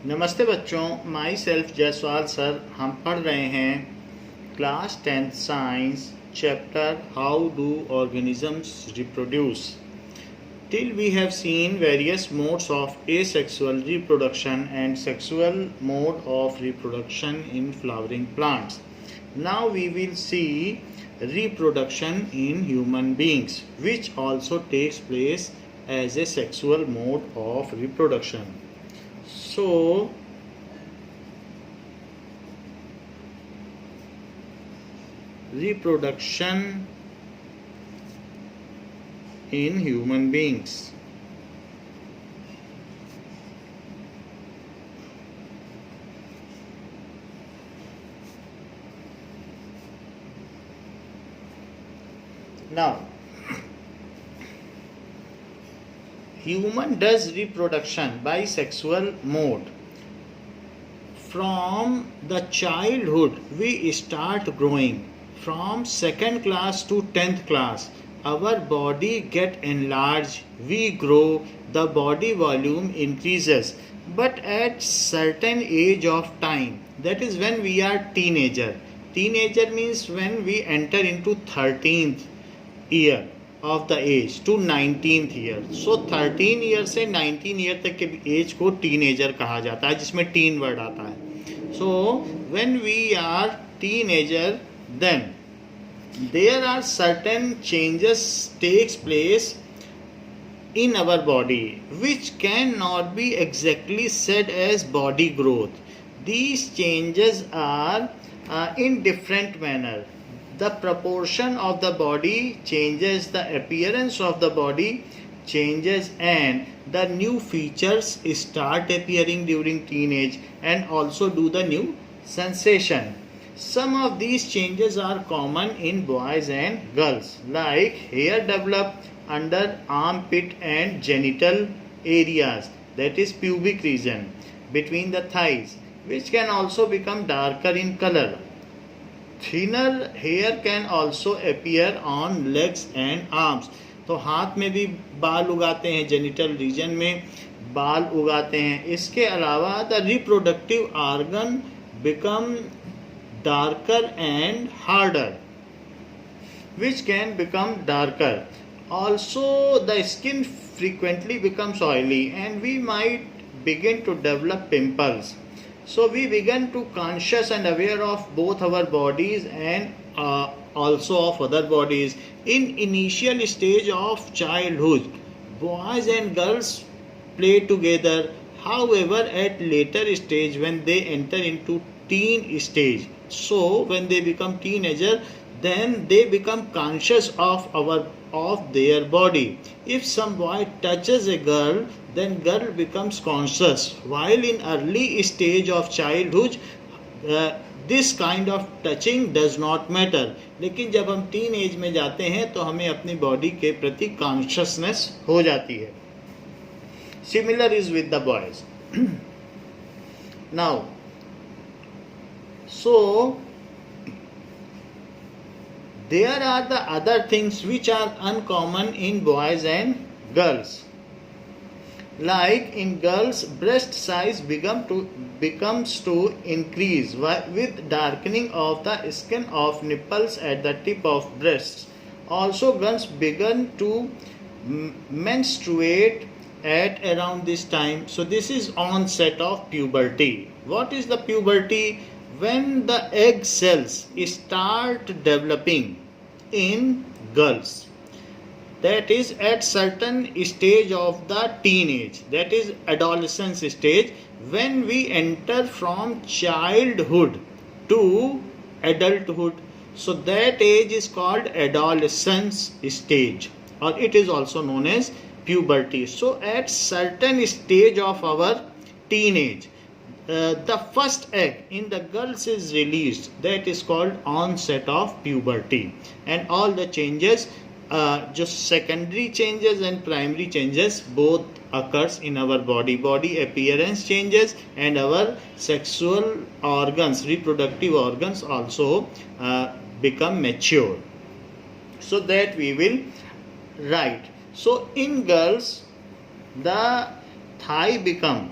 नमस्ते बच्चों, my self Jaiswal sir. हम पढ़ रहे हैं class 10th science chapter how do organisms reproduce. Till we have seen various modes of asexual reproduction and sexual mode of reproduction in flowering plants. Now we will see reproduction in human beings, which also takes place as a sexual mode of reproduction. So, reproduction in human beings. Now, human does reproduction by sexual mode. From the childhood we start growing. From 2nd class to 10th class, our body get enlarged, we grow, the body volume increases. But at certain age of time, that is when we are teenager. Teenager means when we enter into 13th year of the age to 19th year. So 13 year से 19 year तक के as को teenager कहा जाता है, जिसमें tin word आता है. So when we are teenager, then there are certain changes takes place in our body which cannot be exactly said as body growth. These changes are in different manner. The proportion of the body changes, the appearance of the body changes, and the new features start appearing during teenage and also do the new sensation. Some of these changes are common in boys and girls, like hair develop under armpit and genital areas, that is pubic region, between the thighs, which can also become darker in color. Thinner hair can also appear on legs and arms. तो हाथ में भी बाल उगाते हैं, genital reason में बाल उगाते हैं. इसके अलावा the reproductive organ become darker and harder, which can become darker. Also, the skin frequently becomes oily and we might begin to develop pimples. So we begin to conscious and aware of both our bodies and also of other bodies. In initial stage of childhood, boys and girls play together. However, at later stage, when they enter into teen stage, so when they become teenager, then they become conscious of their body. If some boy touches a girl, then girl becomes conscious, while in early stage of childhood this kind of touching does not matter. लेकिन जब हम teen age में जाते हैं तो हमें अपनी body के प्रति कॉन्शियसनेस हो जाती है. Similar is with the boys. Now, so there are the other things which are uncommon in boys and girls. Like in girls, breast size becomes to increase with darkening of the skin of nipples at the tip of breasts. Also, girls begin to menstruate at around this time. So this is onset of puberty. What is the puberty? When the egg cells start developing in girls, that is at certain stage of the teenage, that is adolescence stage, when we enter from childhood to adulthood. So that age is called adolescence stage, or it is also known as puberty. So at certain stage of our teenage, the first egg in the girls is released, that is called onset of puberty. And all the changes, just secondary changes and primary changes, both occurs in our body appearance changes, and our sexual organs, reproductive organs also become mature. So that we will write. So in girls, the thigh become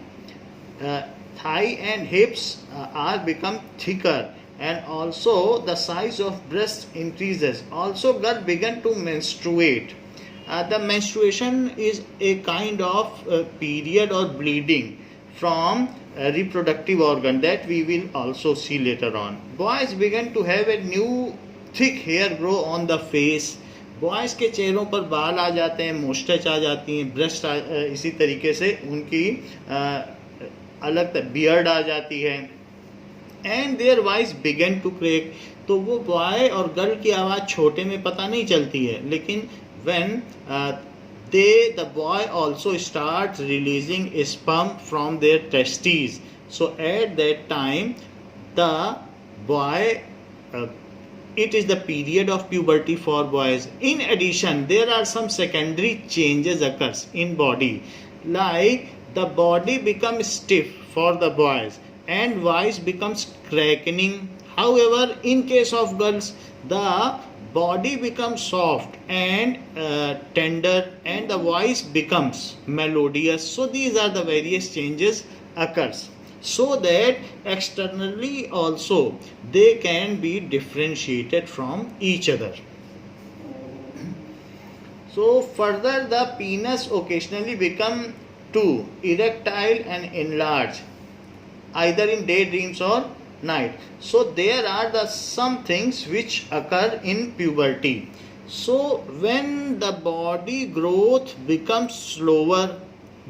thigh and hips are become thicker, and also the size of breast increases. Also, girl begin to menstruate. The menstruation is a kind of period or bleeding from reproductive organ that we will also see later on. Boys begin to have a new thick hair grow on the face. Boys के चेहरों पर बाल आ जाते हैं, मोस्टेच आ जाती हैं, breast इसी तरीके से उनकी अलग बियर्ड आ जाती है. And their voice began to crack. तो वो बॉय और गर्ल की आवाज़ छोटे में पता नहीं चलती है, लेकिन when the boy also starts releasing sperm from their testes. So at that time the boy it is the period of puberty for boys. In addition, there are some secondary changes occurs in body, like the body becomes stiff for the boys and voice becomes cracking. However, in case of girls, the body becomes soft and tender and the voice becomes melodious. So these are the various changes occurs, so that externally also they can be differentiated from each other. So further, the penis occasionally become too erectile and enlarged, either in daydreams or night. So there are the some things which occur in puberty. So when the body growth becomes slower,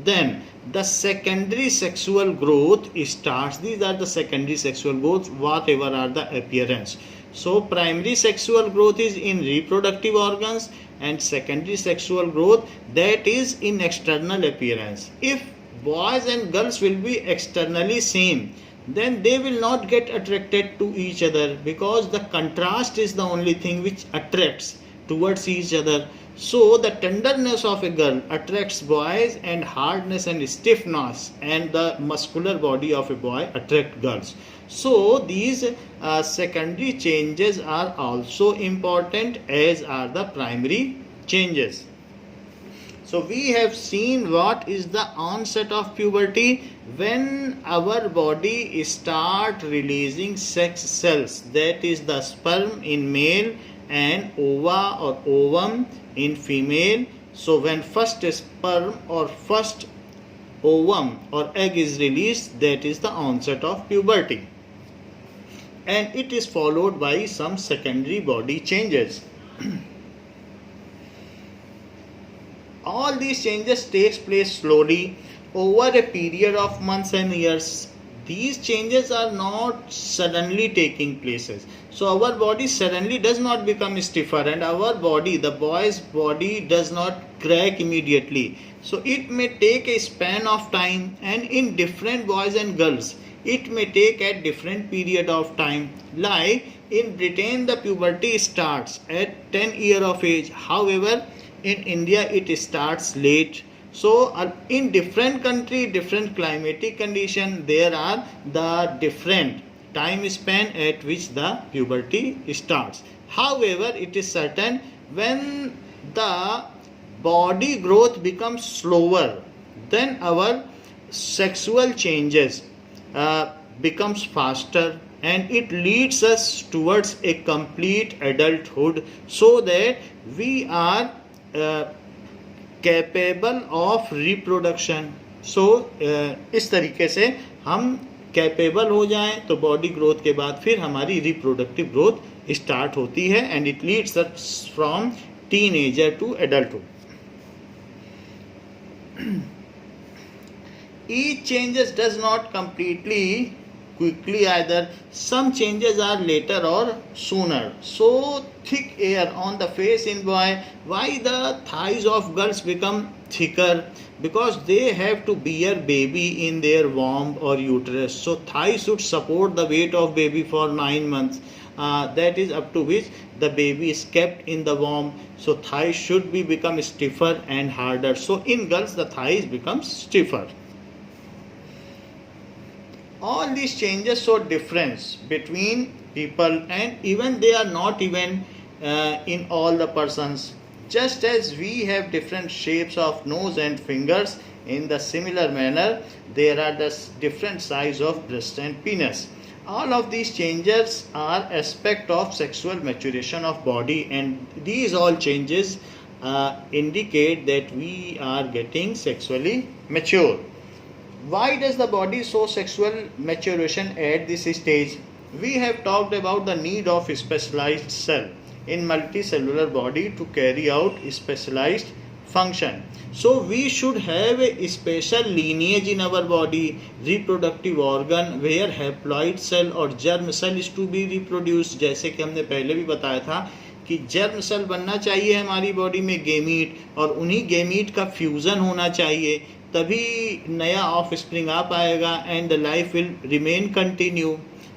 then the secondary sexual growth starts. These are the secondary sexual growth, whatever are the appearance. So primary sexual growth is in reproductive organs, and secondary sexual growth that is in external appearance. If boys and girls will be externally same, then they will not get attracted to each other, because the contrast is the only thing which attracts towards each other. So the tenderness of a girl attracts boys, and hardness and stiffness and the muscular body of a boy attract girls. So these secondary changes are also important, as are the primary changes. So we have seen what is the onset of puberty. When our body start releasing sex cells, that is the sperm in male and ova or ovum in female. So when first sperm or first ovum or egg is released, that is the onset of puberty, and it is followed by some secondary body changes. All these changes takes place slowly over a period of months and years. These changes are not suddenly taking places. So our body suddenly does not become stiffer, and our body, the boy's body, does not crack immediately. So it may take a span of time, and in different boys and girls it may take a different period of time. Like in Britain, the puberty starts at 10 years of age. However, in India it starts late. So in different country, different climatic condition, there are the different time span at which the puberty starts. However, it is certain, when the body growth becomes slower, then our sexual changes becomes faster, and it leads us towards a complete adulthood, so that we are capable of reproduction. So इस तरीके से हम capable हो जाएं, तो body growth के बाद फिर हमारी रिप्रोडक्टिव ग्रोथ स्टार्ट होती है, and it leads us from teenager to adulthood. Each changes does not completely quickly either. Some changes are later or sooner. So thick hair on the face in boy. Why the thighs of girls become thicker? Because they have to bear baby in their womb or uterus. So thigh should support the weight of baby for 9 months. That is up to which the baby is kept in the womb. So thighs should be become stiffer and harder. So in girls the thighs become stiffer. All these changes show difference between people, and even they are not even in all the persons. Just as we have different shapes of nose and fingers, In the similar manner, there are the different size of breast and penis. All of these changes are aspect of sexual maturation of body, and these all changes indicate that we are getting sexually mature. Why does the body show sexual maturation at this stage? We have talked about the need of specialized cell in multicellular body to carry out specialized function. So we should have a special lineage in our body, reproductive organ where haploid cell और germ cell is to be reproduced. जैसे कि हमने पहले भी बताया था कि germ cell बनना चाहिए हमारी बॉडी में गेमीट, और उन्हीं गेमीट का फ्यूजन होना चाहिए, तभी नया ऑफ स्प्रिंग आ पाएगा and the life will remain continue.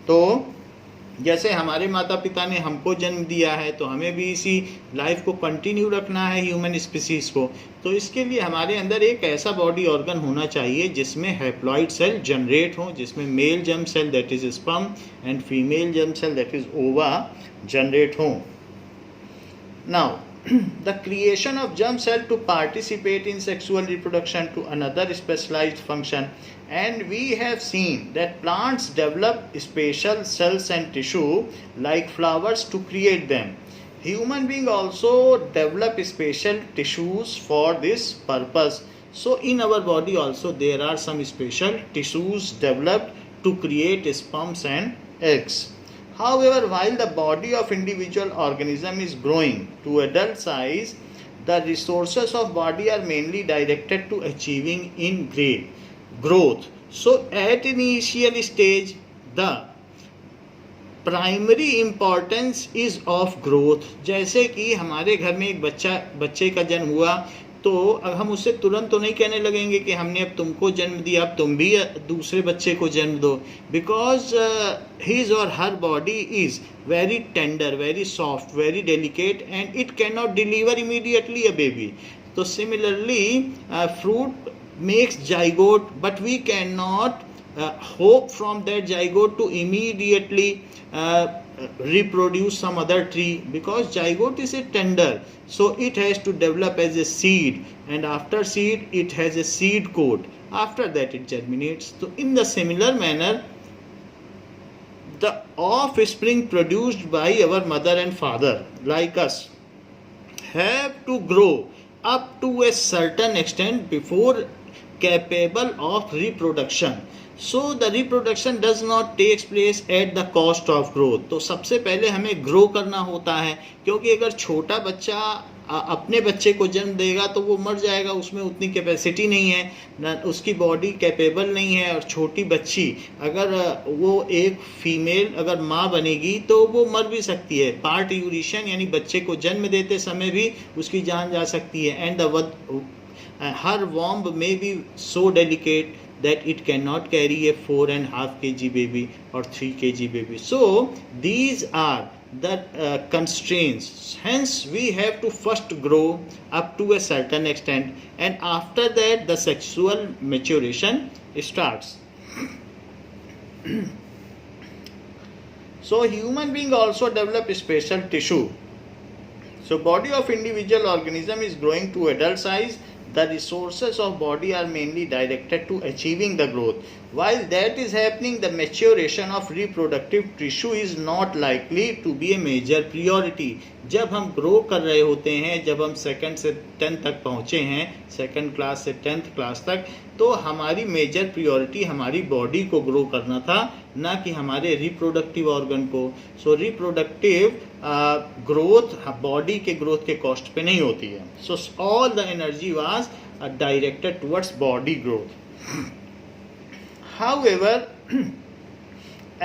तो जैसे हमारे माता पिता ने हमको जन्म दिया है तो हमें भी इसी लाइफ को कंटिन्यू रखना है, ह्यूमन स्पीसीज को. तो इसके लिए हमारे अंदर एक ऐसा बॉडी ऑर्गन होना चाहिए जिसमें हैप्लॉइड सेल जनरेट हो, जिसमें male germ cell that is sperm and female germ cell that is ova generate हो. Now, the creation of germ cell to participate in sexual reproduction to another specialized function, and we have seen that plants develop special cells and tissue like flowers to create them. Human being also develop special tissues for this purpose. So in our body also there are some special tissues developed to create sperms and eggs. However, while the body of individual organism is growing to adult size, the resources of body are mainly directed to achieving in growth. So at initial stage, the primary importance is of growth. जैसे कि हमारे घर में एक बच्चे का जन्म हुआ तो अब हम उससे तुरंत तो नहीं कहने लगेंगे कि हमने अब तुमको जन्म दिया, अब तुम भी दूसरे बच्चे को जन्म दो, बिकॉज हिज और her body is very tender, very soft, very delicate and it can not deliver immediately a baby. तो similarly fruit makes zygote, but we cannot hope from that zygote to immediately reproduce some other tree, because zygote is a tender, so it has to develop as a seed, and after seed it has a seed coat, after that it germinates. So in the similar manner, the offspring produced by our mother and father like us have to grow up to a certain extent before capable of reproduction. So the reproduction does not takes place at the cost of growth. तो सबसे पहले हमें grow करना होता है, क्योंकि अगर छोटा बच्चा अपने बच्चे को जन्म देगा तो वो मर जाएगा, उसमें उतनी कैपेसिटी नहीं है, ना उसकी बॉडी कैपेबल नहीं है. और छोटी बच्ची अगर वो एक फीमेल अगर माँ बनेगी तो वो मर भी सकती है. पार्ट यूरिशन यानी बच्चे को जन्म देते समय भी उसकी जान जा सकती है. And her womb may be so delicate that it cannot carry a 4.5 kg baby or 3 kg baby. So these are the constraints. Hence we have to first grow up to a certain extent, and after that the sexual maturation starts. So human being also develop special tissue. So body of individual organism is growing to adult size. The resources of body are mainly directed to achieving the growth. While that is happening, the maturation of reproductive tissue is not likely to be a major priority. जब हम grow कर रहे होते हैं, जब हम second से 10th तक पहुँचे हैं, सेकंड क्लास से 10th क्लास तक, तो हमारी मेजर प्रियोरिटी हमारी बॉडी को ग्रो करना था, ना कि हमारे रिप्रोडक्टिव ऑर्गन को. सो रिप्रोडक्टिव ग्रोथ बॉडी के ग्रोथ के कॉस्ट पे नहीं होती है. So all the energy was directed towards body growth. However,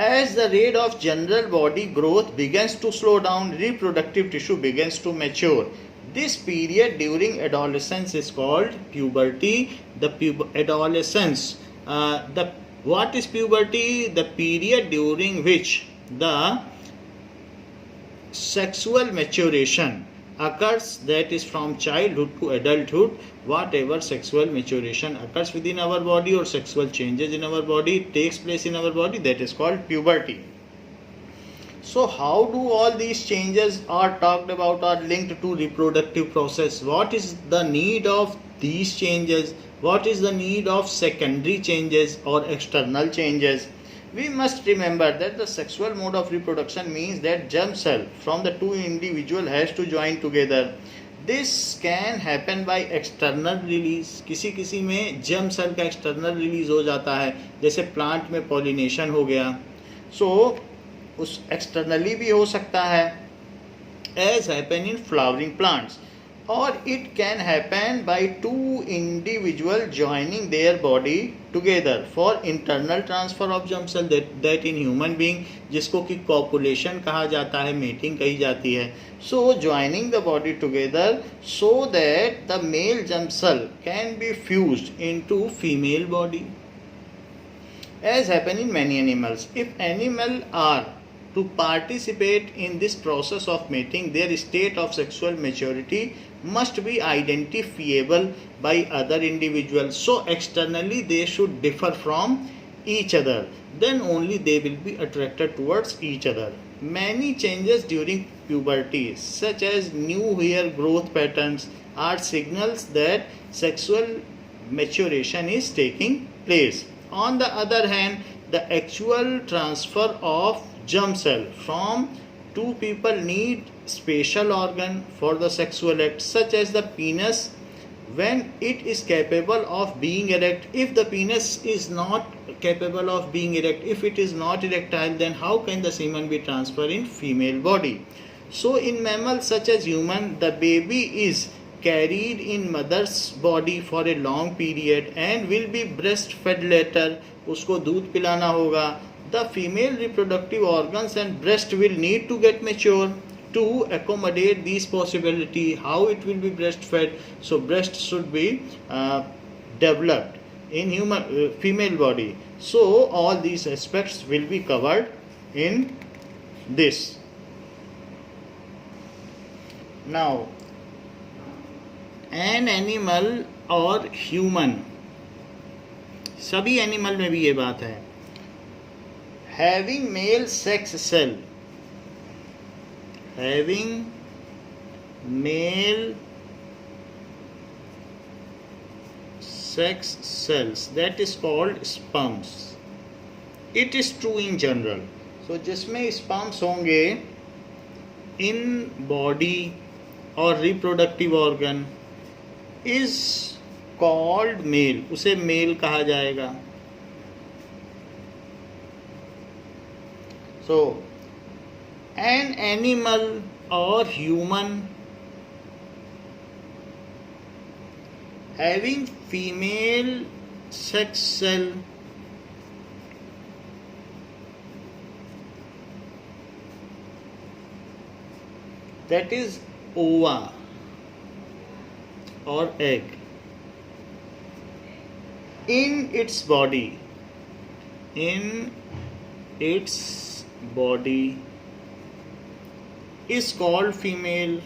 as the rate of general body growth begins to slow down, reproductive tissue begins to mature. This period during adolescence is called puberty. The adolescence. What is puberty? The period during which the sexual maturation occurs, that is from childhood to adulthood. Whatever sexual maturation occurs within our body or sexual changes in our body takes place in our body, that is called puberty. So how do all these changes are talked about are linked to reproductive process? What is the need of these changes? What is the need of secondary changes or external changes? We must remember that the sexual mode of reproduction means that germ cell from the two individual has to join together. This can happen by external release. किसी किसी में germ cell का external release हो जाता है, जैसे plant में pollination हो गया, so उस externally भी हो सकता है, as happen in flowering plants, or it can happen by two individuals joining their body together for internal transfer of germ cell, that in human being जिसको कि copulation कहा जाता है, mating कही जाती है. So joining the body together so that the male germ cell can be fused into female body, as happen in many animals. If animals are to participate in this process of mating, their state of sexual maturity must be identifiable by other individuals. So externally they should differ from each other. Then only they will be attracted towards each other. Many changes during puberty, such as new hair growth patterns, are signals that sexual maturation is taking place. On the other hand, the actual transfer of germ cell from two people need special organ for the sexual act, such as the penis, when it is capable of being erect. If the penis is not capable of being erect, if it is not erectile, then how can the semen be transferred in female body? So in mammals such as human, the baby is carried in mother's body for a long period and will be breastfed later. उसको दूध पिलाना होगा. The female reproductive organs and breast will need to get mature to accommodate these possibility. How it will be breastfed? So breast should be developed in human female body. So all these aspects will be covered in this. Now, an animal or human, सभी animal में भी ये बात है, having male sex cell, having male sex cells, that is called sperms. It is true in general. So जिसमें sperms होंगे in body or reproductive organ is called male, उसे male कहा जाएगा. So an animal or human having female sex cell that is ova or egg in its body, is called female.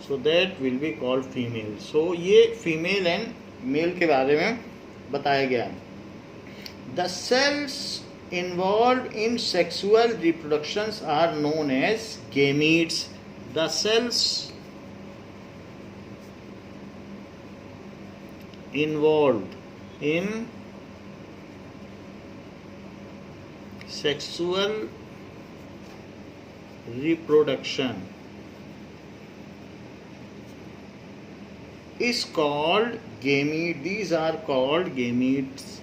So that will be called female. So ये female and male के बारे में बताया गया. The cells involved in sexual reproductions are known as gametes. The cells involved in sexual reproduction is called gamete. These are called gametes.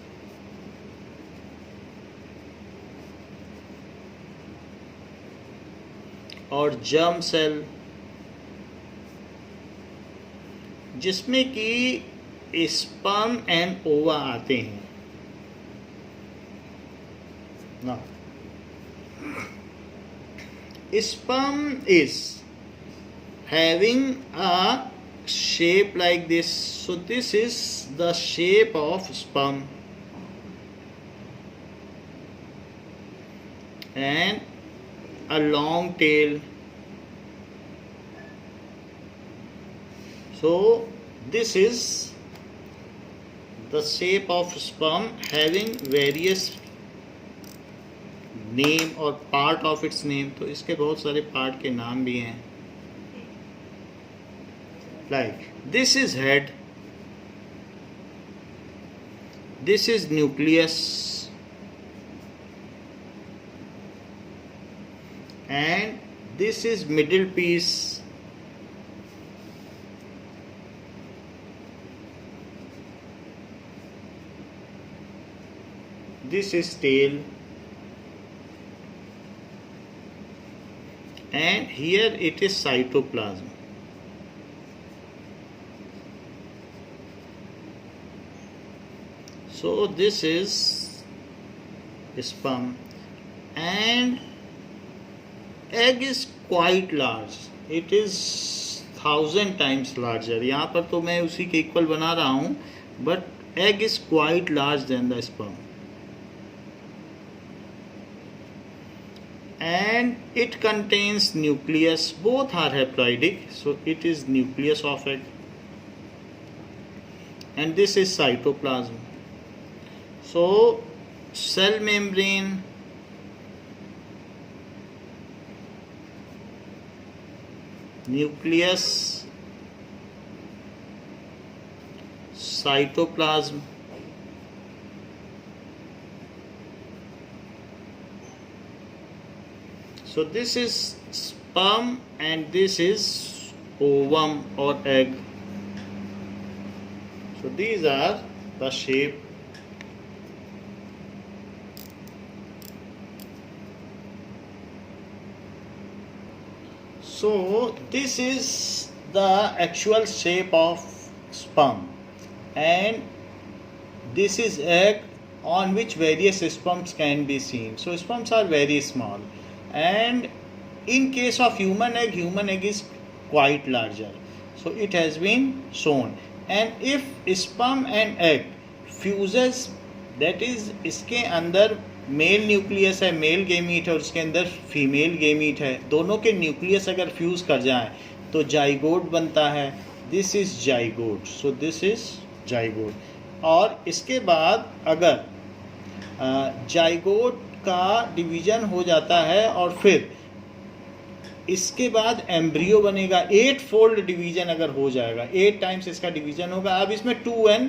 और germ cell, जिसमें कि sperm and ओवा आते हैं. Now, sperm is having a shape like this. So this is the shape of sperm, and a long tail. So this is the shape of sperm having various name और part of its name. तो इसके बहुत सारे part के नाम भी हैं. Like this is head, this is nucleus, and this is middle piece, this is tail, and here it is cytoplasm. So this is sperm, and egg is quite large. It is 1000 times larger. यहाँ पर तो मैं उसी के equal बना रहा हूँ, but egg is quite large than the sperm. And it contains nucleus. Both are haploidic, so it is nucleus of egg. And this is cytoplasm. So cell membrane, nucleus, cytoplasm, so this is sperm and this is ovum or egg. So these are the shape. So this is the actual shape of sperm, and this is egg on which various sperms can be seen. So sperms are very small, and in case of human egg is quite larger. So it has been shown. And if sperm and egg fuses, that is इसके अंदर mail nucleus है, male gamete है, और उसके अंदर female gamete है, दोनों के न्यूक्लियस अगर फ्यूज़ कर जाएं तो जाइगोट बनता है. This is zygote. So this is zygote. और इसके बाद अगर जाइगोट का डिवीज़न हो जाता है और फिर इसके बाद एम्ब्रियो बनेगा. 8 फोल्ड डिवीज़न अगर हो जाएगा, 8 टाइम्स इसका डिवीज़न होगा. अब इसमें 2n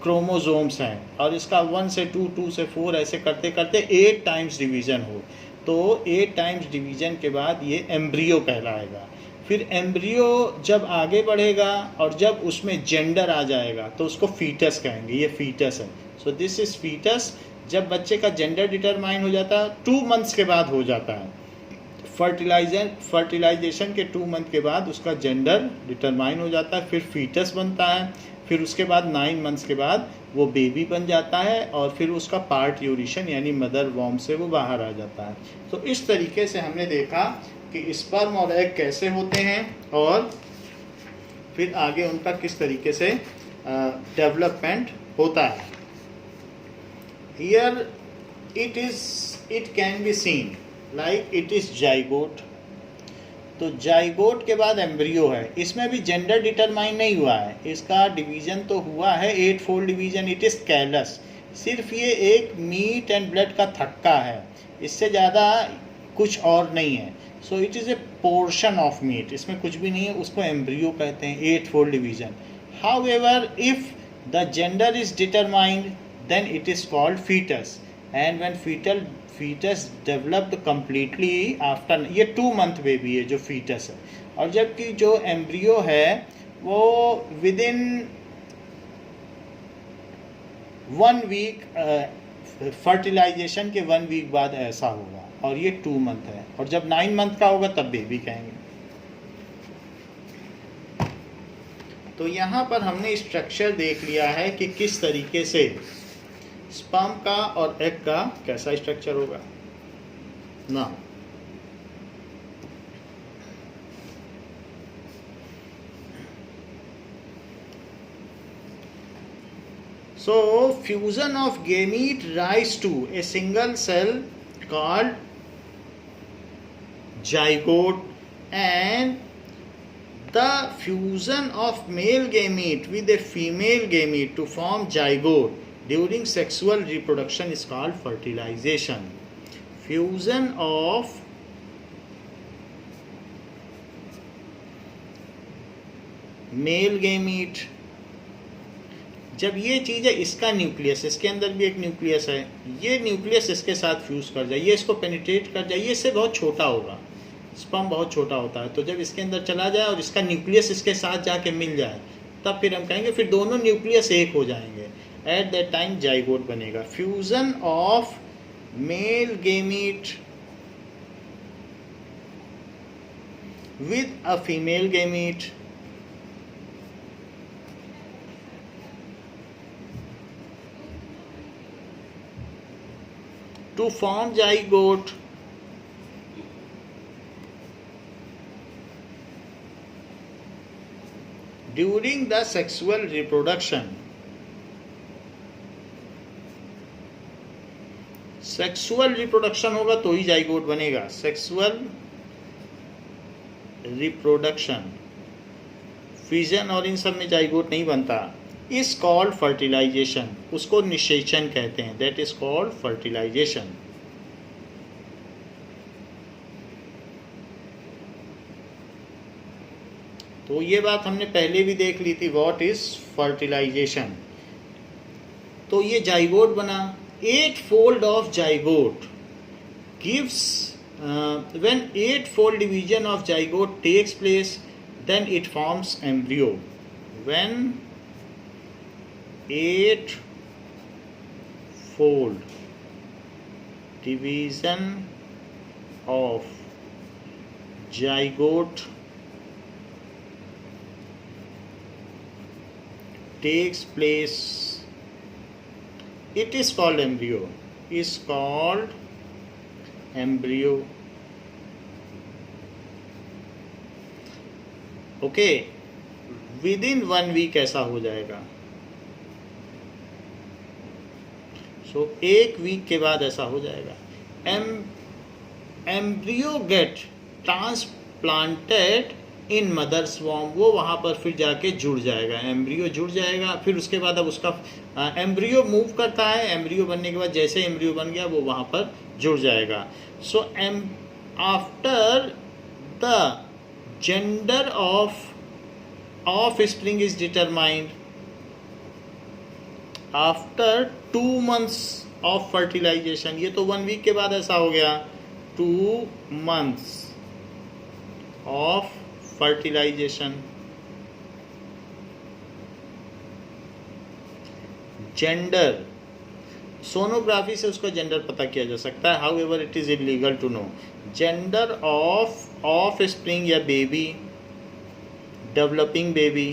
क्रोमोसोम्स हैं और इसका 1 से 2, 2 से 4 ऐसे करते करते 8 टाइम्स डिवीज़न हो, तो 8 टाइम्स डिवीज़न के बाद ये एम्ब्रियो कहलाएगा. फिर एम्ब्रियो जब आगे बढ़ेगा और जब उसमें जेंडर आ जाएगा तो उसको फीटस कहेंगे. ये फीटस है. So this is fetus. जब बच्चे का जेंडर डिटरमाइन हो जाता है 2 मंथ्स के बाद हो जाता है. फर्टिलाइजेशन के 2 मंथ के बाद उसका जेंडर डिटरमाइन हो जाता है. फिर फीटस बनता है. फिर उसके बाद 9 मंथ्स के बाद वो बेबी बन जाता है और फिर उसका पार्ट्यूरेशन यानी मदर वॉर्म से वो बाहर आ जाता है. तो इस तरीके से हमने देखा कि स्पर्म और एग कैसे होते हैं और फिर आगे उनका किस तरीके से डेवलपमेंट होता है. Here it can be seen like it is zygote. तो जाइगोट के बाद एम्ब्रियो है. इसमें भी जेंडर डिटरमाइन नहीं हुआ है. इसका डिवीज़न तो हुआ है 8 fold division. It is callus. सिर्फ ये एक मीट एंड ब्लड का थक्का है, इससे ज़्यादा कुछ और नहीं है. सो it is a portion of meat. इसमें कुछ भी नहीं है, उसको एम्ब्रियो कहते हैं. 8 fold division. However if the gender is determined then it is called fetus. And when fetus developed completely after, ये 2 मंथ बेबी है जो फीटस है. और जबकि जो एम्ब्रियो है वो विदिन 1 वीक, फर्टिलाइजेशन के 1 वीक बाद ऐसा होगा. और ये 2 मंथ है. और जब 9 मंथ का होगा तब बेबी कहेंगे. तो यहाँ पर हमने स्ट्रक्चर देख लिया है कि किस तरीके से स्पर्म का और एग का कैसा स्ट्रक्चर होगा ना. So fusion of gamete rise to a single cell called zygote, and the fusion of male gamete with a female gamete to form zygote during sexual reproduction is called fertilization. Fusion of male gamete. जब ये चीज़ है, इसका nucleus, इसके अंदर भी एक nucleus है, ये न्यूक्लियस इसके साथ फ्यूज़ कर जाए, ये इसको पेनिट्रेट कर जाए, ये इससे बहुत छोटा होगा, स्पर्म बहुत छोटा होता है, तो जब इसके अंदर चला जाए और इसका न्यूक्लियस इसके साथ जाके मिल जाए, तब फिर हम कहेंगे फिर दोनों न्यूक्लियस एक हो जाएंगे। एट दैट टाइम जाइगोट बनेगा। Fusion of male gamete with a female gamete to form zygote during the sexual reproduction. Sexual reproduction होगा तो ही जाइगोट बनेगा। सेक्सुअल रिप्रोडक्शन, फिजन और इन सब में जाइगोट नहीं बनता। इज कॉल्ड फर्टिलाइजेशन, उसको निषेचन कहते हैं, दैट इज कॉल्ड फर्टिलाइजेशन। तो ये बात हमने पहले भी देख ली थी, व्हाट इज फर्टिलाइजेशन। तो ये जाइगोट बना। 8-fold of zygote gives when 8-fold division of zygote takes place, then it forms embryo. When 8-fold division of zygote takes place, it is called embryo. Is called embryo. Okay, within 1 week ऐसा हो जाएगा। So 1 week के बाद ऐसा हो जाएगा। Embryo get transplanted इन mother's warm, वो वहाँ पर फिर जाके जुड़ जाएगा, एम्ब्रियो जुड़ जाएगा। फिर उसके बाद अब उसका एम्ब्रियो मूव करता है, एम्ब्रियो बनने के बाद जैसे एम्ब्रियो बन गया वो वहाँ पर जुड़ जाएगा। So after the gender of spring is determined after 2 months of fertilization. ये तो 1 week के बाद ऐसा हो गया। 2 months of fertilisation. Gender, sonography से उसका जेंडर पता किया जा सकता है, however it is illegal to know. Gender of spring या baby, developing baby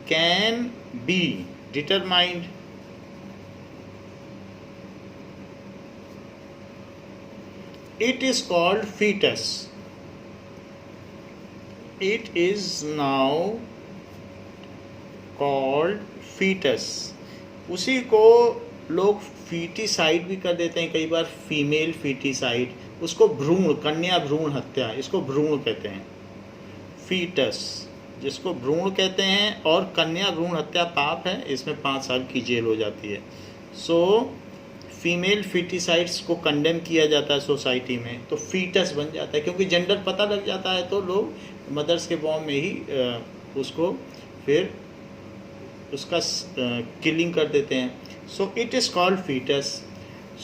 can be determined it is called foetus. It is now called fetus. उसी को लोग फीटिसाइड भी कर देते हैं कई बार, फीमेल फीटिसाइड, उसको भ्रूण, कन्या भ्रूण हत्या, इसको भ्रूण कहते हैं। फीटस जिसको भ्रूण कहते हैं, और कन्या भ्रूण हत्या पाप है, इसमें 5 साल की जेल हो जाती है। सो फीमेल फीटिसाइड्स को कंडेम किया जाता है सोसाइटी में, तो फीटस बन जाता है, क्योंकि जेंडर पता लग जाता है तो लोग मदर्स के वॉर्म में ही उसको फिर उसका किलिंग कर देते हैं। So it is called fetus.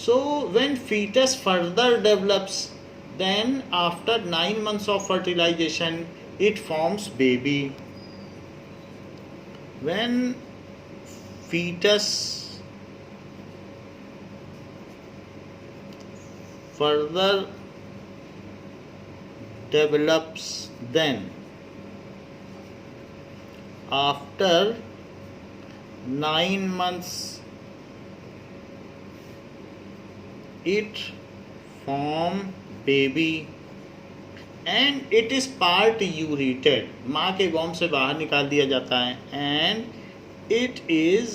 So when fetus further develops, then after 9 months of fertilization it forms baby. When fetus further develops, then after 9 months it form baby and it is part ureted, माँ के warm से बाहर निकाल दिया जाता है, and it is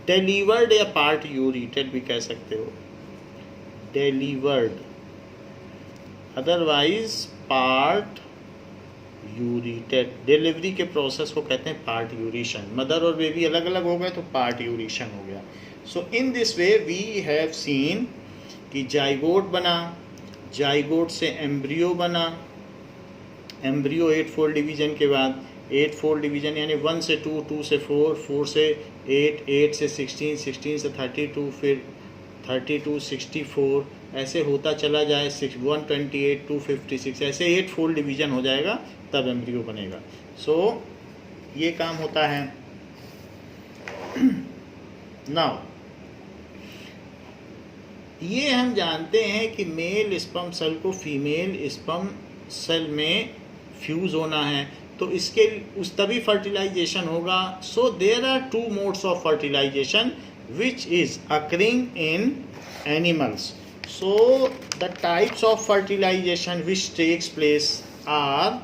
delivered या part ureted भी कह सकते हो, delivered, otherwise part यूरिटेड। डिलीवरी के प्रोसेस को कहते हैं पार्ट यूरिशन। मदर और बेबी अलग अलग हो गए तो पार्ट यूरिशन हो गया। So in this way we have seen कि जाइगोट बना, जाइगोट से एम्ब्रियो बना, एम्ब्रियो 8-fold डिवीजन के बाद 8 फोल्ड डिवीजन यानी 1 से 2, 2 से 4, 4 से 8, 8 से 16, 16 से 32, फिर 32, 64, ऐसे होता चला जाए 128, 256, ऐसे 8 फोल्ड डिवीजन हो जाएगा तब एम्ब्रियो बनेगा. सो ये काम होता है. नाउ ये हम जानते हैं कि मेल स्पर्म सेल को फीमेल स्पर्म सेल में फ्यूज होना है, तो इसके उस तभी फर्टिलाइजेशन होगा. So there are 2 modes of fertilization which is occurring in animals. So the types of fertilization which takes place are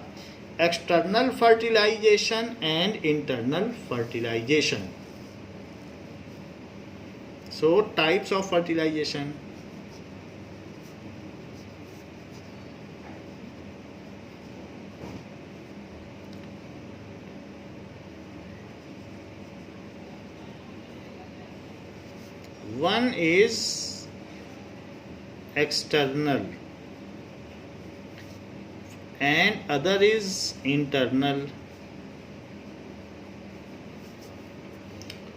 external fertilization and internal fertilization. So types of fertilization. One is external and other is internal.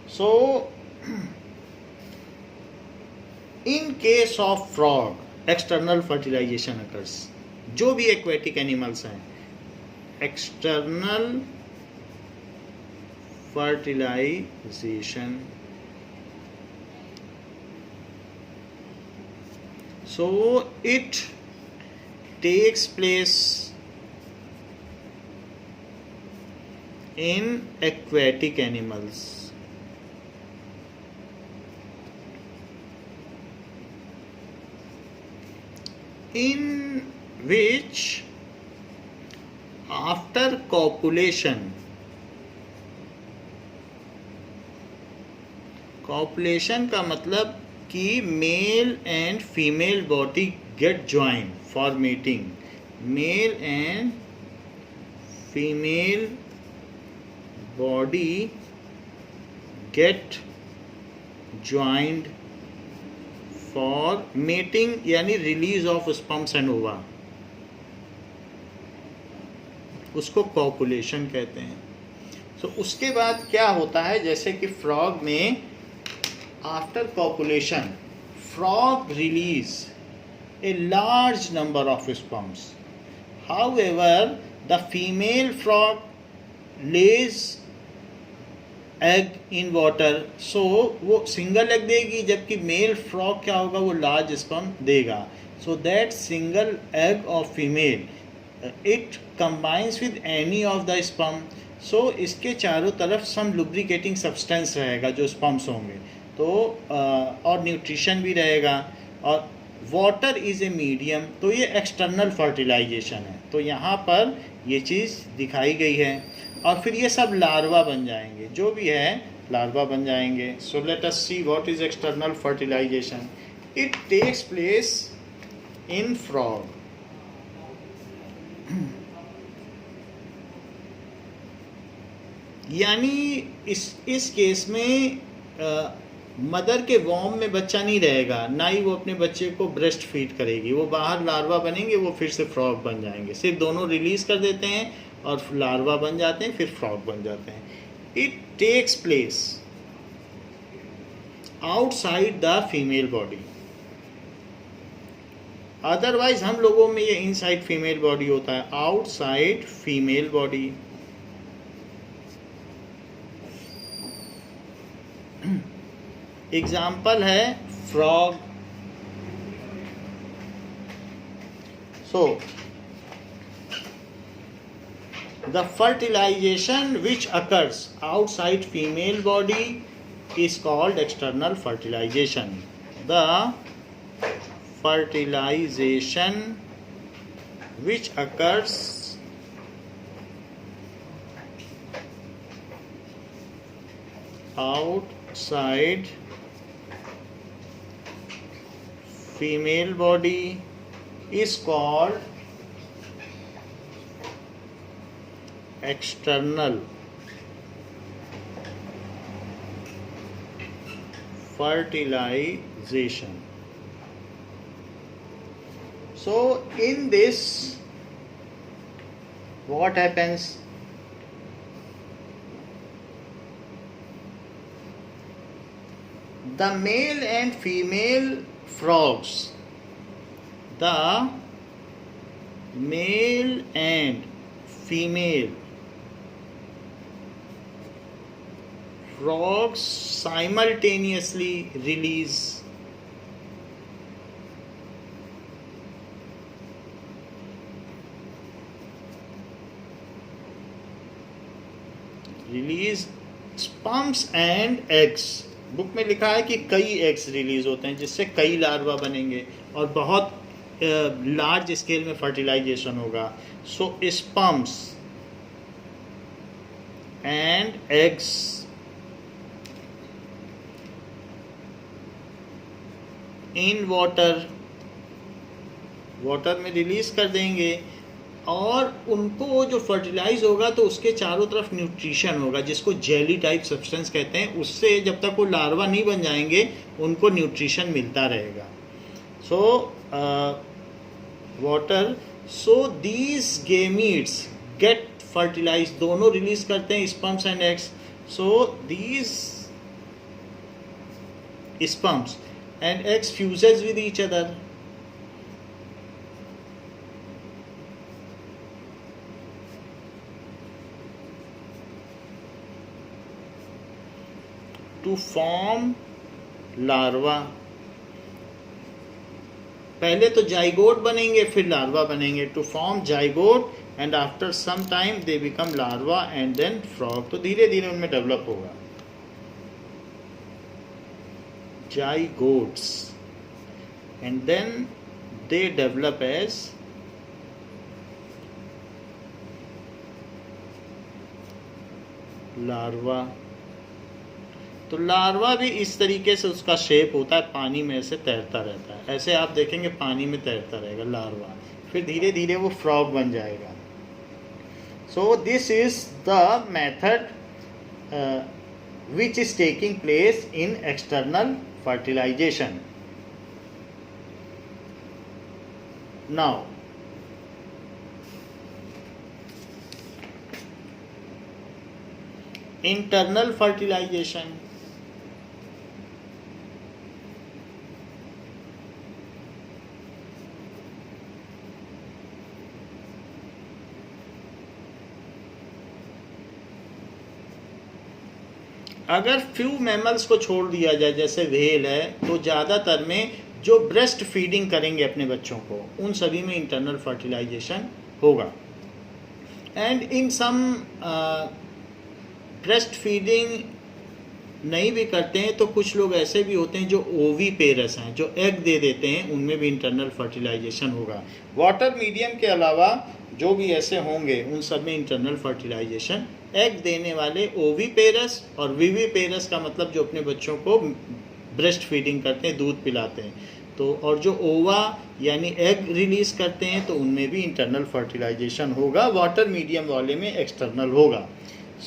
So in case of frog, external fertilization occurs. जो भी aquatic animals हैं, external fertilization. So it takes place in aquatic animals. In which after copulation का मतलब कि male and female body get join for mating. Male and female body get joined for mating यानी release of sperms and ओवा, उसको copulation कहते हैं. सो उसके बाद क्या होता है, जैसे कि फ्रॉग में after copulation frog release a large number of sperms. However, the female frog lays egg in water, so वो single egg देगी, जबकि मेल frog क्या होगा, वो large sperm देगा. So that single egg of female it combines with any of the sperm. So इसके चारों तरफ some lubricating substance रहेगा जो sperms होंगे, तो और न्यूट्रिशन भी रहेगा, और वाटर इज़ ए मीडियम. तो ये एक्सटर्नल फर्टिलाइजेशन है. तो यहाँ पर ये चीज़ दिखाई गई है, और फिर ये सब लार्वा बन जाएंगे, जो भी है लार्वा बन जाएंगे. So let us see what is external fertilization. It takes place in frog. यानी इस केस में मदर के वॉर्म में बच्चा नहीं रहेगा, ना ही वो अपने बच्चे को ब्रेस्ट फीड करेगी. वो बाहर लार्वा बनेंगे, वो फिर से फ्रॉग बन जाएंगे. सिर्फ दोनों रिलीज कर देते हैं और लार्वा बन जाते हैं, फिर फ्रॉग बन जाते हैं. It takes place outside the female body. Otherwise हम लोगों में ये इनसाइड फीमेल बॉडी होता है, आउटसाइड फीमेल बॉडी. एग्जाम्पल है frog. So the fertilisation which occurs outside female body is called external fertilization. The fertilization which occurs outside female body is called external fertilization. So in this what happens, The male and female frogs, the male and female frogs simultaneously release sperms and eggs. Book में लिखा है कि कई eggs release होते हैं जिससे कई larva बनेंगे और बहुत लार्ज स्केल में फर्टिलाइजेशन होगा. So sperms and eggs in water में रिलीज कर देंगे और उनको जो फर्टिलाइज होगा तो उसके चारों तरफ न्यूट्रिशन होगा जिसको जेली टाइप सब्सटेंस कहते हैं. उससे जब तक वो लार्वा नहीं बन जाएंगे उनको न्यूट्रिशन मिलता रहेगा. So water, so these gametes get fertilise, दोनों रिलीज करते हैं sperms and eggs. So these sperms and eggs fuses with each other. To form larva. पहले तो जाइगोट बनेंगे फिर लार्वा बनेंगे. To form zygote and after some time they become larva and then frog. तो धीरे धीरे उनमें डेवलप होगा zygotes and then they develop as larva. तो लार्वा भी इस तरीके से उसका शेप होता है, पानी में ऐसे तैरता रहता है. ऐसे आप देखेंगे पानी में तैरता रहेगा लार्वा, फिर धीरे धीरे वो फ्रॉग बन जाएगा. So this is the method which is taking place in external fertilization. Now, internal fertilization. अगर फ्यू मैमल्स को छोड़ दिया जाए जैसे व्हेल है तो ज़्यादातर में जो ब्रेस्ट फीडिंग करेंगे अपने बच्चों को उन सभी में इंटरनल फर्टिलाइजेशन होगा. And in some breast feeding नहीं भी करते हैं तो कुछ लोग ऐसे भी होते हैं जो ओवी पेरस हैं, जो एग दे देते हैं, उनमें भी इंटरनल फर्टिलाइजेशन होगा. वाटर मीडियम के अलावा जो भी ऐसे होंगे उन सब में इंटरनल फर्टिलाइजेशन. एग देने वाले ओवी पेरस और वीवी पेरस का मतलब जो अपने बच्चों को ब्रेस्ट फीडिंग करते हैं, दूध पिलाते हैं. तो और जो ओवा यानी एग रिलीज करते हैं तो उनमें भी इंटरनल फर्टिलाइजेशन होगा. वाटर मीडियम वाले में एक्सटर्नल होगा.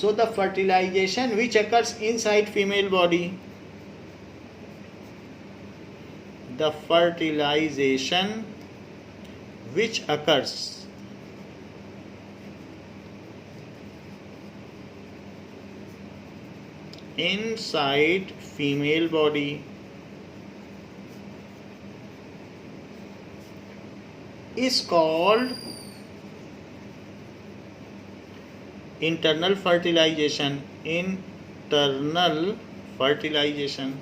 So the fertilisation which occurs inside female body, the fertilisation which occurs inside female body is called internal fertilization. Internal fertilization.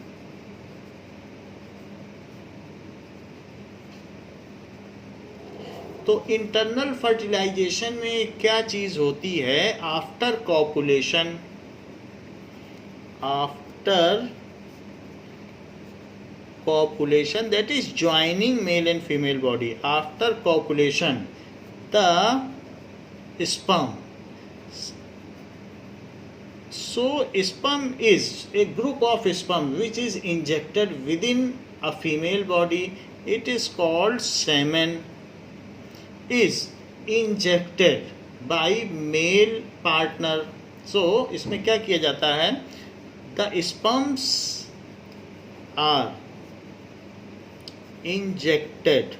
तो इंटरनल फर्टिलाइजेशन में क्या चीज़ होती है? After copulation, after copulation, that is joining male and female body, after copulation the sperm, so sperm is a group of sperm which is injected within a female body. It is called semen, is injected by male partner. so इसमें क्या किया जाता है? The sperms are injected,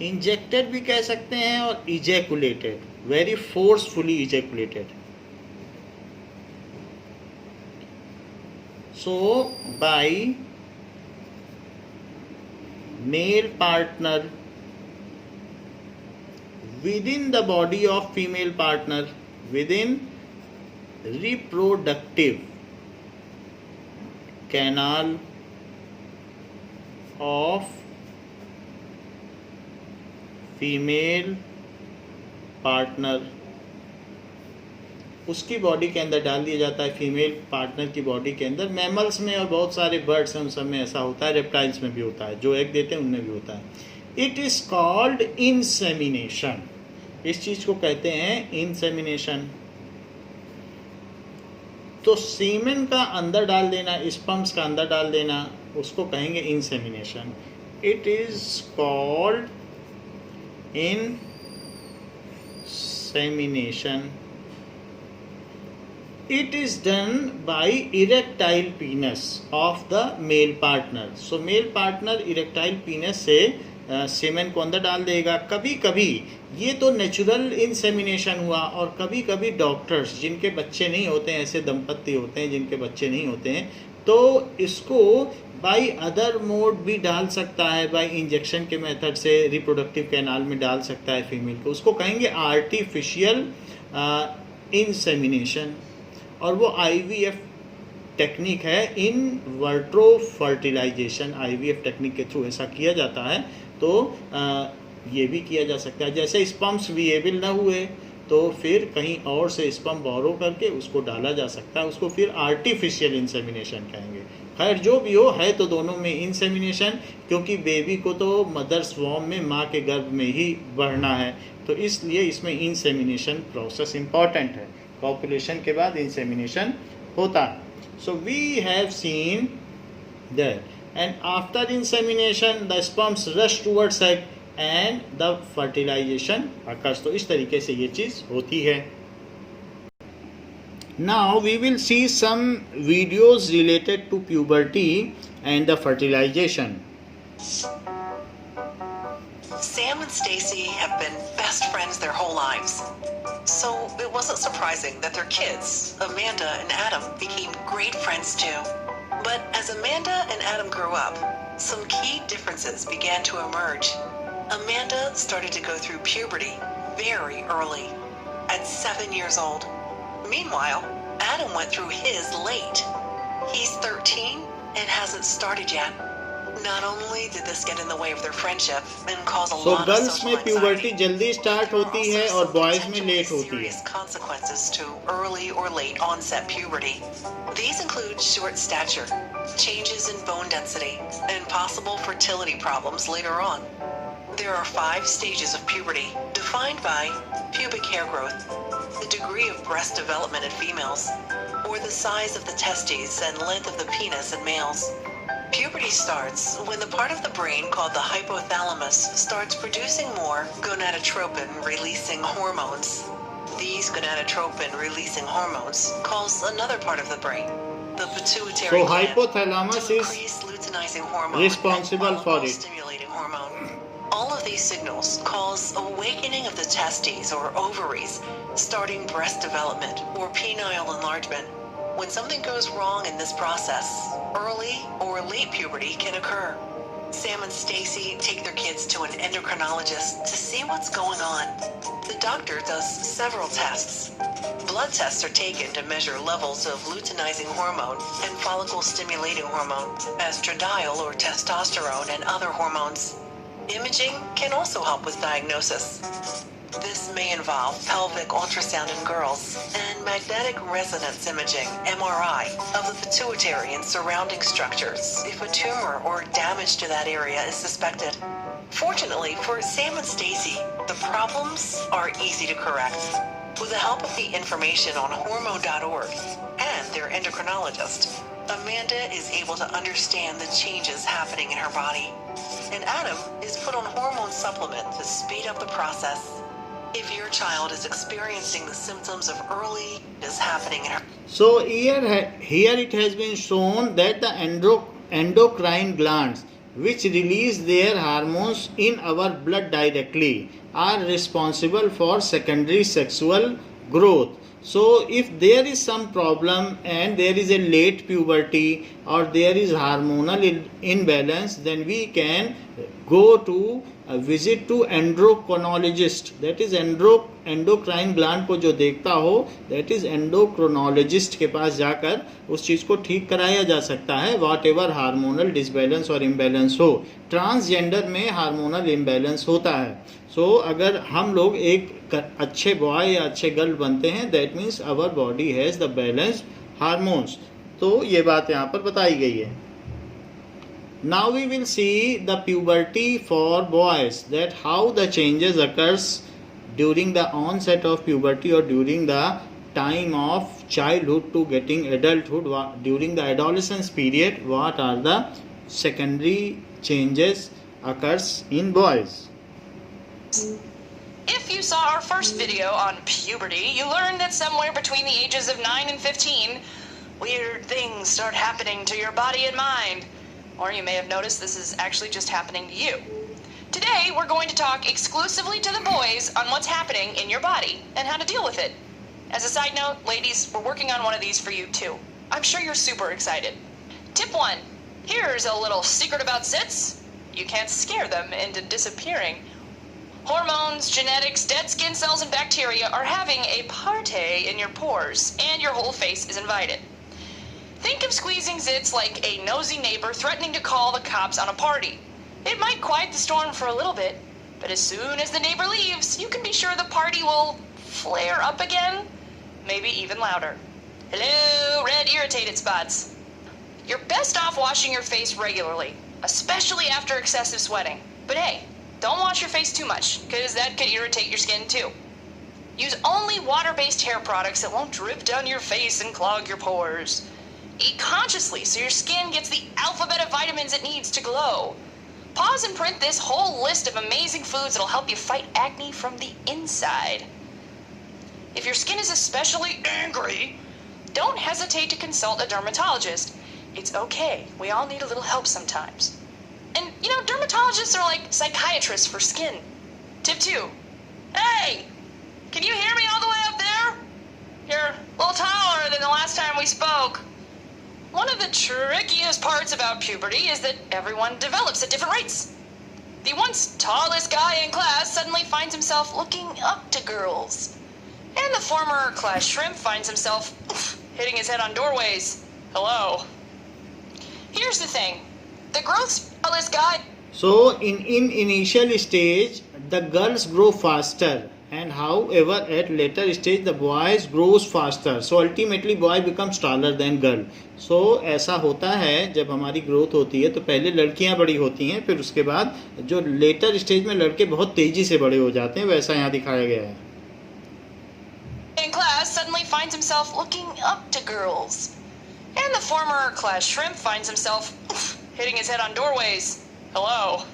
injected भी कह सकते हैं और ejaculated, very forcefully ejaculated. So by male partner within the body of female partner, within reproductive canal of female partner, उसकी बॉडी के अंदर डाल दिया जाता है, फीमेल पार्टनर की बॉडी के अंदर। मैमल्स में और बहुत सारे बर्ड्स हैं उन सब में ऐसा होता है, रेप्टाइल्स में भी होता है, जो एग देते हैं उनमें भी होता है। इट इज़ कॉल्ड इंसेमिनेशन, इस चीज़ को कहते हैं इंसेमिनेशन। तो सीमेन का अंदर डाल देना, स्पर्म्स का अंदर डाल देना, उसको कहेंगे insemination. It is called insemination. It is done by erectile penis of the male partner. So male partner erectile penis से सीमेन को अंदर डाल देगा। कभी कभी ये तो नेचुरल इंसेमिनेशन हुआ, और कभी कभी डॉक्टर्स जिनके बच्चे नहीं होते हैं, ऐसे दंपत्ति होते हैं जिनके बच्चे नहीं होते हैं, तो इसको बाई अदर मोड भी डाल सकता है, बाई इंजेक्शन के मेथड से रिप्रोडक्टिव कैनाल में डाल सकता है फीमेल को, उसको कहेंगे आर्टिफिशियल इंसेमिनेशन। और वो IVF टेक्निक है, इन वर्ट्रो फर्टिलाइजेशन, IVF टेक्निक के थ्रू ऐसा किया जाता है। तो ये भी किया जा सकता है। जैसे स्पर्म्स विएबल ना हुए तो फिर कहीं और से स्पर्म बोरो करके उसको डाला जा सकता है, उसको फिर आर्टिफिशियल इंसेमिनेशन कहेंगे। खैर जो भी हो, है तो दोनों में इंसेमिनेशन, क्योंकि बेबी को तो मदर्स वॉर्म में, माँ के गर्भ में ही बढ़ना है, तो इसलिए इसमें इंसेमिनेशन प्रोसेस इम्पॉर्टेंट है। पॉपुलेशन के बाद इंसेमिनेशन होता है। So we have seen that, and after insemination the sperms rush towards egg and the fertilisation occurs. तो इस तरीके से ये चीज़ होती है। Now we will see some videos related to puberty and the fertilization. Sam and Stacy have been best friends their whole lives. So it wasn't surprising that their kids, Amanda and Adam, became great friends too. But as Amanda and Adam grew up, some key differences began to emerge. Amanda started to go through puberty very early, at 7 years old. Meanwhile, Adam went through his late. He's 13 and hasn't started yet. Not only did this get in the way of their friendship and cause a lot of girls social में puberty anxiety, जल्दी start होती है और boys में late होती है। serious consequences to early or late onset puberty. These include short stature, changes in bone density, and possible fertility problems later on. There are 5 stages of puberty, defined by pubic hair growth, the degree of breast development in females, or the size of the testes and length of the penis in males. Puberty starts when the part of the brain called the hypothalamus starts producing more gonadotropin-releasing hormones. These gonadotropin-releasing hormones cause another part of the brain, the pituitary gland, hypothalamus to is increase luteinizing hormone responsible and for it. follicle-stimulating hormone. All of these signals cause awakening of the testes or ovaries, starting breast development or penile enlargement. When something goes wrong in this process, early or late puberty can occur. Sam and Stacy take their kids to an endocrinologist to see what's going on. The doctor does several tests. Blood tests are taken to measure levels of luteinizing hormone and follicle-stimulating hormone, estradiol or testosterone, and other hormones. Imaging can also help with diagnosis. This may involve pelvic ultrasound in girls and magnetic resonance imaging, MRI, of the pituitary and surrounding structures if a tumor or damage to that area is suspected. Fortunately for Sam and Stacy, the problems are easy to correct. With the help of the information on hormone.org and their endocrinologist, Amanda is able to understand the changes happening in her body. And Adam is put on hormone supplement to speed up the process. If your child is experiencing the symptoms of early is happening in her. So here it has been shown that the endocrine glands, which release their hormones in our blood directly, are responsible for secondary sexual growth. So if there is some problem and there is a late puberty or there is hormonal imbalance, then we can go to a visit to endocrinologist, that is endocrine gland को जो देखता हो, that is endocrinologist के पास जाकर उस चीज़ को ठीक कराया जा सकता है, वॉट एवर हार्मोनल डिसबैलेंस और इम्बैलेंस हो. ट्रांसजेंडर में हार्मोनल इम्बैलेंस होता है. सो अगर हम लोग एक अच्छे बॉय या अच्छे गर्ल बनते हैं, that means our body has the balanced hormones. तो ये बात यहाँ पर बताई गई है. Now we will see the puberty for boys, that how the changes occurs during the onset of puberty or during the time of childhood to getting adulthood, during the adolescence period, what are the secondary changes occurs in boys. If you saw our first video on puberty, you learned that somewhere between the ages of 9 and 15, weird things start happening to your body and mind. Or you may have noticed this is actually just happening to you. Today, we're going to talk exclusively to the boys on what's happening in your body and how to deal with it. As a side note, ladies, we're working on one of these for you too. I'm sure you're super excited. Tip 1. Here's a little secret about zits. You can't scare them into disappearing. Hormones, genetics, dead skin cells, and bacteria are having a party in your pores, and your whole face is invited. Think of squeezing zits like a nosy neighbor threatening to call the cops on a party. It might quiet the storm for a little bit, but as soon as the neighbor leaves, you can be sure the party will flare up again, maybe even louder. Hello, red irritated spots. You're best off washing your face regularly, especially after excessive sweating. But hey, don't wash your face too much, because that could irritate your skin too. Use only water-based hair products that won't drip down your face and clog your pores. Eat consciously so your skin gets the alphabet of vitamins it needs to glow. Pause and print this whole list of amazing foods that'll help you fight acne from the inside. If your skin is especially angry, don't hesitate to consult a dermatologist. It's okay. We all need a little help sometimes. And, you know, dermatologists are like psychiatrists for skin. Tip 2. Hey! Can you hear me all the way up there? You're a little taller than the last time we spoke. One of the trickiest parts about puberty is that everyone develops at different rates. The once tallest guy in class suddenly finds himself looking up to girls. And the former class shrimp finds himself hitting his head on doorways. Hello. Here's the thing. The growth tallest guy... So in initial stage, the girls grow faster. And however, at later stage, the boys grows faster. So ultimately, boy becomes taller than girl. So ऐसा होता है जब हमारी growth होती है तो पहले लड़कियां बड़ी होती हैं, फिर उसके बाद जो लेटर स्टेज में लड़के बहुत तेजी से बड़े हो जाते हैं, वैसा यहाँ दिखाया गया है. In class suddenly finds himself looking up to girls. And the former class shrimp finds himself hitting his head on doorways. Hello.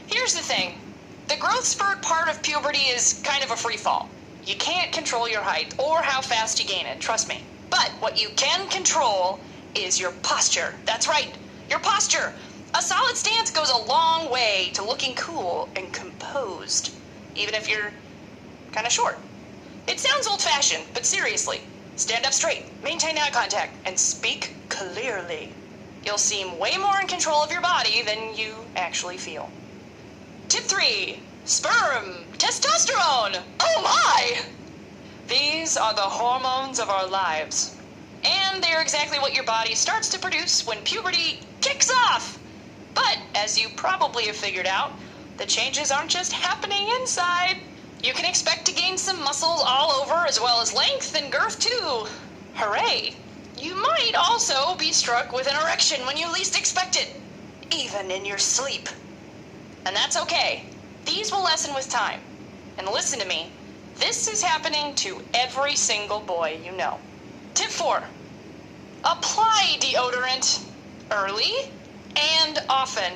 Here's the thing. The growth spurt part of puberty is kind of a free fall. You can't control your height or how fast you gain it, trust me. But what you can control is your posture. That's right, your posture. A solid stance goes a long way to looking cool and composed, even if you're kind of short. It sounds old-fashioned, but seriously, stand up straight, maintain eye contact, and speak clearly. You'll seem way more in control of your body than you actually feel. Tip 3. Sperm. Testosterone. Oh my! These are the hormones of our lives. And they're exactly what your body starts to produce when puberty kicks off. But, as you probably have figured out, the changes aren't just happening inside. You can expect to gain some muscles all over as well as length and girth too. Hooray! You might also be struck with an erection when you least expect it, even in your sleep. And that's okay. These will lessen with time. And listen to me, this is happening to every single boy you know. Tip 4. Apply deodorant early and often.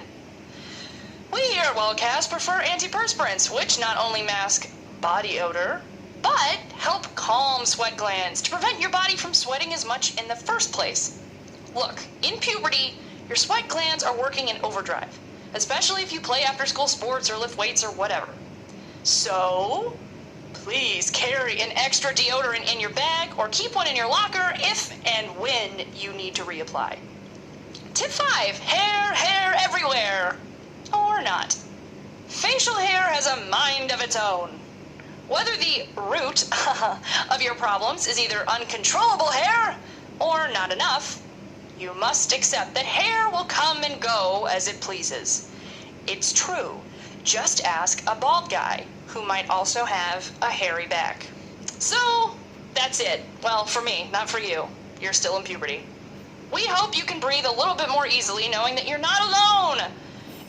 We here at Wellcast prefer antiperspirants, which not only mask body odor, but help calm sweat glands to prevent your body from sweating as much in the first place. Look, in puberty, your sweat glands are working in overdrive, especially if you play after-school sports or lift weights or whatever. So, Please carry an extra deodorant in your bag or keep one in your locker if and when you need to reapply. Tip 5, hair everywhere. Or not. Facial hair has a mind of its own. Whether the root of your problems is either uncontrollable hair or not enough, you must accept that hair will come and go as it pleases. It's true. Just ask a bald guy who might also have a hairy back. So, that's it. Well, for me, not for you. You're still in puberty. We hope you can breathe a little bit more easily knowing that you're not alone.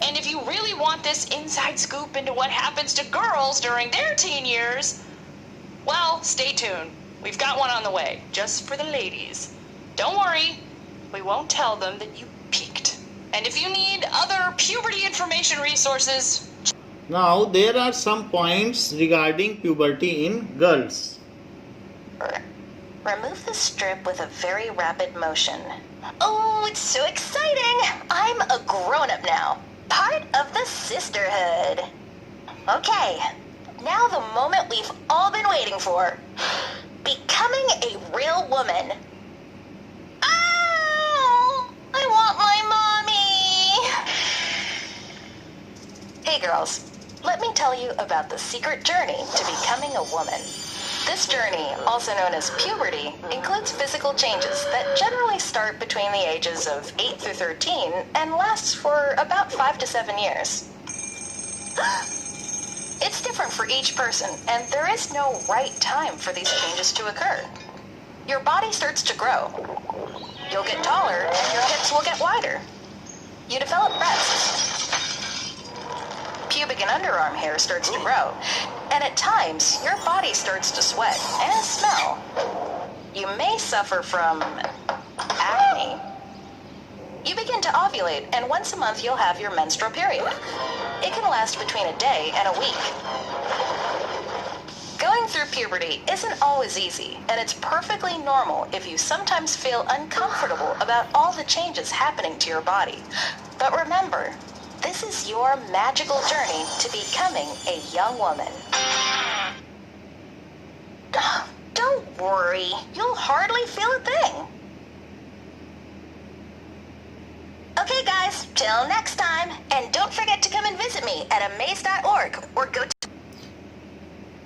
And if you really want this inside scoop into what happens to girls during their teen years, well, stay tuned. We've got one on the way, just for the ladies. Don't worry, we won't tell them that you peaked. And if you need other puberty information resources, Now there are some points regarding puberty in girls. Remove the strip with a very rapid motion. Oh, it's so exciting! I'm a grown-up now. Part of the sisterhood. Okay, now the moment we've all been waiting for. Becoming a real woman. Oh, I want my mommy! Hey girls, let me tell you about the secret journey to becoming a woman. This journey, also known as puberty, includes physical changes that generally start between the ages of 8 through 13 and lasts for about 5 to 7 years. It's different for each person, and there is no right time for these changes to occur. Your body starts to grow. You'll get taller, and your hips will get wider. You develop breasts. Pubic and underarm hair starts to grow, and at times, your body starts to sweat and smell. You may suffer from acne. You begin to ovulate, and once a month you'll have your menstrual period. It can last between a day and a week. Going through puberty isn't always easy, and it's perfectly normal if you sometimes feel uncomfortable about all the changes happening to your body. But remember, this is your magical journey to becoming a young woman. Don't worry, you'll hardly feel a thing. Okay guys, till next time, and don't forget to come and visit me at amaze.org or go to...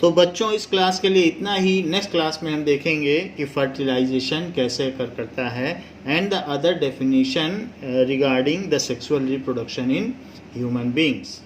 तो बच्चों इस class के लिए इतना ही. Next class में हम देखेंगे कि फर्टिलाइजेशन कैसे करता है and the other definition regarding the sexual reproduction in human beings.